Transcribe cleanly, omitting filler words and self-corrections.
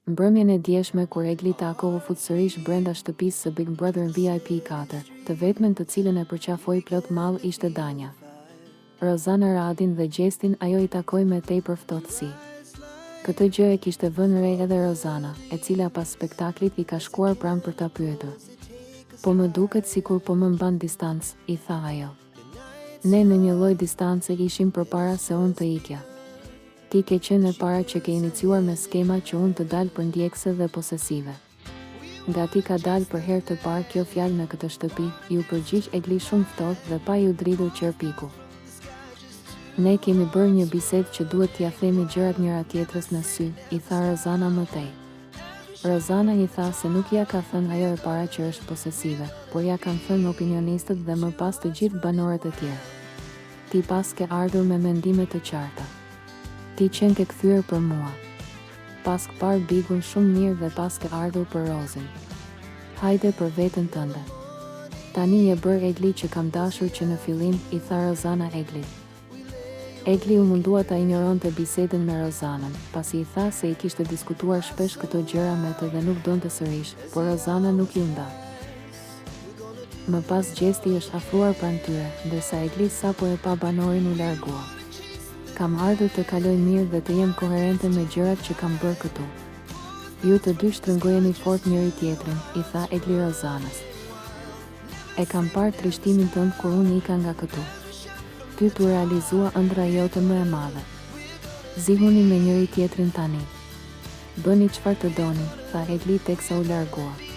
Mbrëmjen e djeshme kur Egli takohu futësërish brenda shtëpisë së Big Brother në VIP 4, të vetmen të cilën e përqafoi plot mall ishte Danja. Rozana Radin dhe gjestin ajo i takoi me tepër ftohtësi. Këtë gjë e kishte vënë re edhe Rozana, e cila pas spektaklit i ka shkuar pranë për ta pyetur. Po më duket sikur po më mban distancë, i tha ajo. Ne në një lloj distance ishim përpara se unë të ikja. Ti ke qenë e para që ke iniciuar me skema që unë të dalë për ndjekse dhe posesive. Nga ti ka dalë për herë të parë kjo fjalë në këtë shtëpi, ju përgjigj Egli shumë ftohtë dhe pa ju dridhur qërpiku. Ne kemi bërë një bisedë që duhet t'ia themi gjërat njëra tjetrës në sy, i tha Rozana më tej. Rozana i tha se nuk ja ka thënë ajo e para që është posesive, por ja kanë thënë opinionistët dhe më pas të gjithë banorët e tjerë. Ti pas ke ardhur me mendime të qarta. Ti qenë ke kthyer për mua. Pas ke parë Bigun shumë mirë dhe pas ke ardhur për Rozin. Hajde për veten tënde. Tani je bërë Egli që kam dashur që në fillim, i tha Rozana Eglit. Egli u mundua ta ignoronte bisedën me Rozanën, pasi i tha se i kishte diskutuar shpesh këto gjëra me të dhe nuk donte sërish, por Rozana nuk i nda. Më pas gjesti është afruar pranë tyre, ndërsa Egli sapo e pa banorin u largua. Kam ardhur të kaloj mirë dhe të jem koherente me gjërat që kam bërë këtu. Ju të dy shtrëngojeni fort njëri tjetrin, i tha Egli Rozanës. E kam parë trishtimin tënd kur unë ika nga këtu. Ty t'u realizua ëndra jote më e madhe. Zihuni me njëri tjetrin tani. Bëni çfarë të doni, tha Egli teksa u largua.